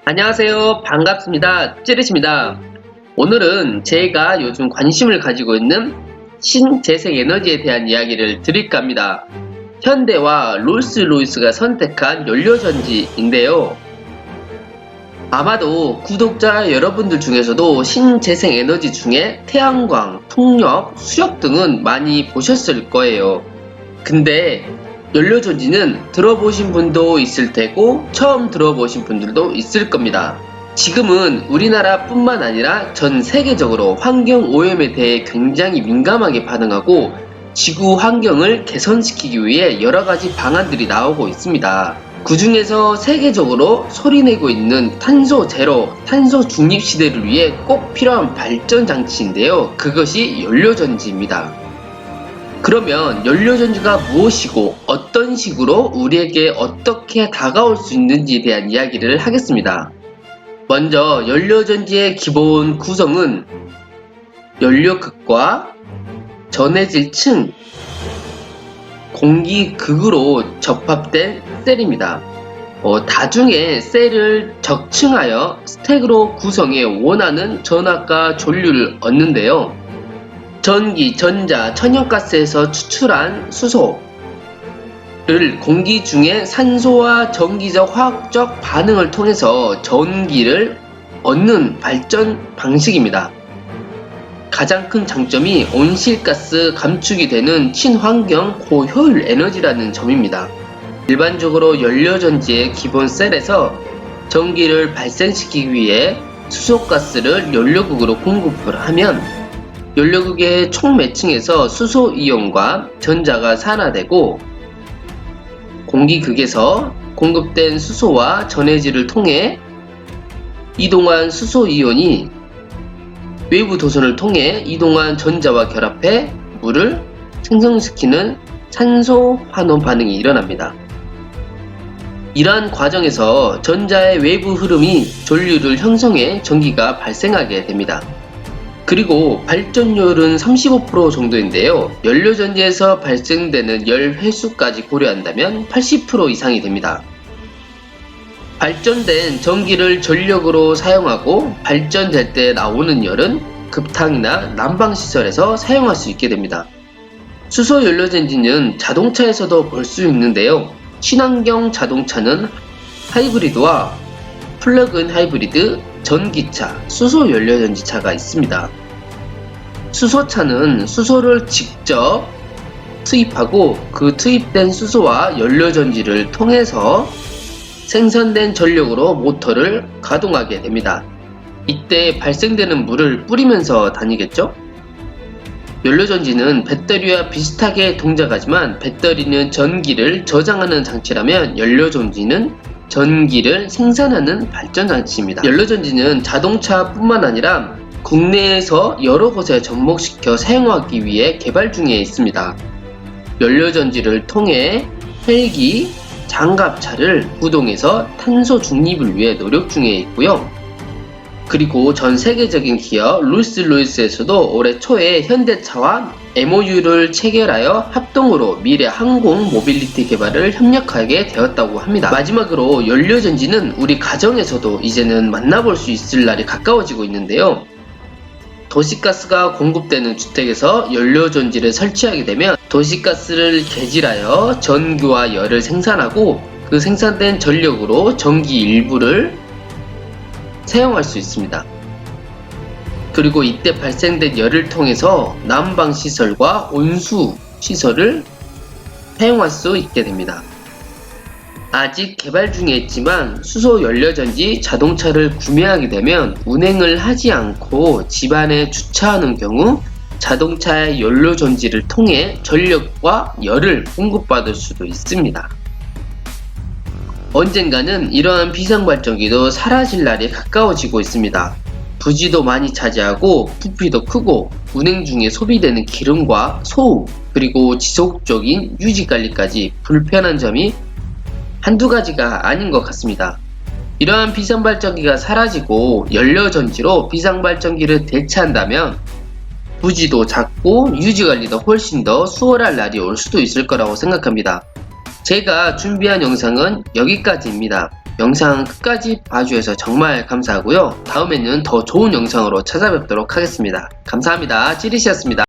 안녕하세요. 반갑습니다. 찌릿입니다. 오늘은 제가 요즘 관심을 가지고 있는 신재생에너지에 대한 이야기를 드릴까 합니다. 현대와 롤스로이스가 선택한 연료전지인데요. 아마도 구독자 여러분들 중에서도 신재생에너지 중에 태양광, 풍력, 수력 등은 많이 보셨을 거예요. 근데 연료전지는 들어보신 분도 있을 테고 처음 들어보신 분들도 있을 겁니다. 지금은 우리나라 뿐만 아니라 전 세계적으로 환경 오염에 대해 굉장히 민감하게 반응하고 지구 환경을 개선시키기 위해 여러가지 방안들이 나오고 있습니다. 그 중에서 세계적으로 소리내고 있는 탄소 제로, 탄소 중립 시대를 위해 꼭 필요한 발전 장치인데요. 그것이 연료전지입니다. 그러면 연료전지가 무엇이고 어떤 식으로 우리에게 어떻게 다가올 수 있는지에 대한 이야기를 하겠습니다. 먼저 연료전지의 기본 구성은 연료극과 전해질 층, 공기극으로 접합된 셀입니다. 다중에 셀을 적층하여 스택으로 구성해 원하는 전압과 전류를 얻는데요. 전기, 전자, 천연가스에서 추출한 수소를 공기 중에 산소와 전기적 화학적 반응을 통해서 전기를 얻는 발전 방식입니다. 가장 큰 장점이 온실가스 감축이 되는 친환경 고효율 에너지라는 점입니다. 일반적으로 연료전지의 기본 셀에서 전기를 발생시키기 위해 수소가스를 연료극으로 공급을 하면 연료극의 총 매층에서 수소이온과 전자가 산화되고 공기극에서 공급된 수소와 전해질을 통해 이동한 수소이온이 외부 도선을 통해 이동한 전자와 결합해 물을 생성시키는 산소 환원 반응이 일어납니다. 이러한 과정에서 전자의 외부 흐름이 전류를 형성해 전기가 발생하게 됩니다. 그리고 발전율은 35% 정도인데요. 연료전지에서 발생되는 열 회수까지 고려한다면 80% 이상이 됩니다. 발전된 전기를 전력으로 사용하고 발전될 때 나오는 열은 급탕이나 난방시설에서 사용할 수 있게 됩니다. 수소 연료전지는 자동차에서도 볼 수 있는데요. 친환경 자동차는 하이브리드와 플러그인 하이브리드, 전기차, 수소 연료전지차가 있습니다. 수소차는 수소를 직접 투입하고 그 투입된 수소와 연료전지를 통해서 생산된 전력으로 모터를 가동하게 됩니다. 이때 발생되는 물을 뿌리면서 다니겠죠? 연료전지는 배터리와 비슷하게 동작하지만 배터리는 전기를 저장하는 장치라면 연료전지는 전기를 생산하는 발전장치입니다. 연료전지는 자동차뿐만 아니라 국내에서 여러 곳에 접목시켜 사용하기 위해 개발 중에 있습니다. 연료전지를 통해 헬기, 장갑차를 구동해서 탄소 중립을 위해 노력 중에 있고요. 그리고 전 세계적인 기업 롤스로이스에서도 올해 초에 현대차와 MOU를 체결하여 합동으로 미래 항공 모빌리티 개발을 협력하게 되었다고 합니다. 마지막으로 연료전지는 우리 가정에서도 이제는 만나볼 수 있을 날이 가까워지고 있는데요. 도시가스가 공급되는 주택에서 연료전지를 설치하게 되면 도시가스를 개질하여 전기와 열을 생산하고 그 생산된 전력으로 전기 일부를 사용할 수 있습니다. 그리고 이때 발생된 열을 통해서 난방시설과 온수시설을 사용할 수 있게 됩니다. 아직 개발 중에 있지만 수소 연료전지 자동차를 구매하게 되면 운행을 하지 않고 집안에 주차하는 경우 자동차의 연료전지를 통해 전력과 열을 공급받을 수도 있습니다. 언젠가는 이러한 비상발전기도 사라질 날이 가까워지고 있습니다. 부지도 많이 차지하고 부피도 크고 운행 중에 소비되는 기름과 소음 그리고 지속적인 유지관리까지 불편한 점이 한두 가지가 아닌 것 같습니다. 이러한 비상발전기가 사라지고 연료전지로 비상발전기를 대체한다면 부지도 작고 유지관리도 훨씬 더 수월할 날이 올 수도 있을 거라고 생각합니다. 제가 준비한 영상은 여기까지입니다. 영상 끝까지 봐주셔서 정말 감사하고요. 다음에는 더 좋은 영상으로 찾아뵙도록 하겠습니다. 감사합니다. 찌릿이었습니다.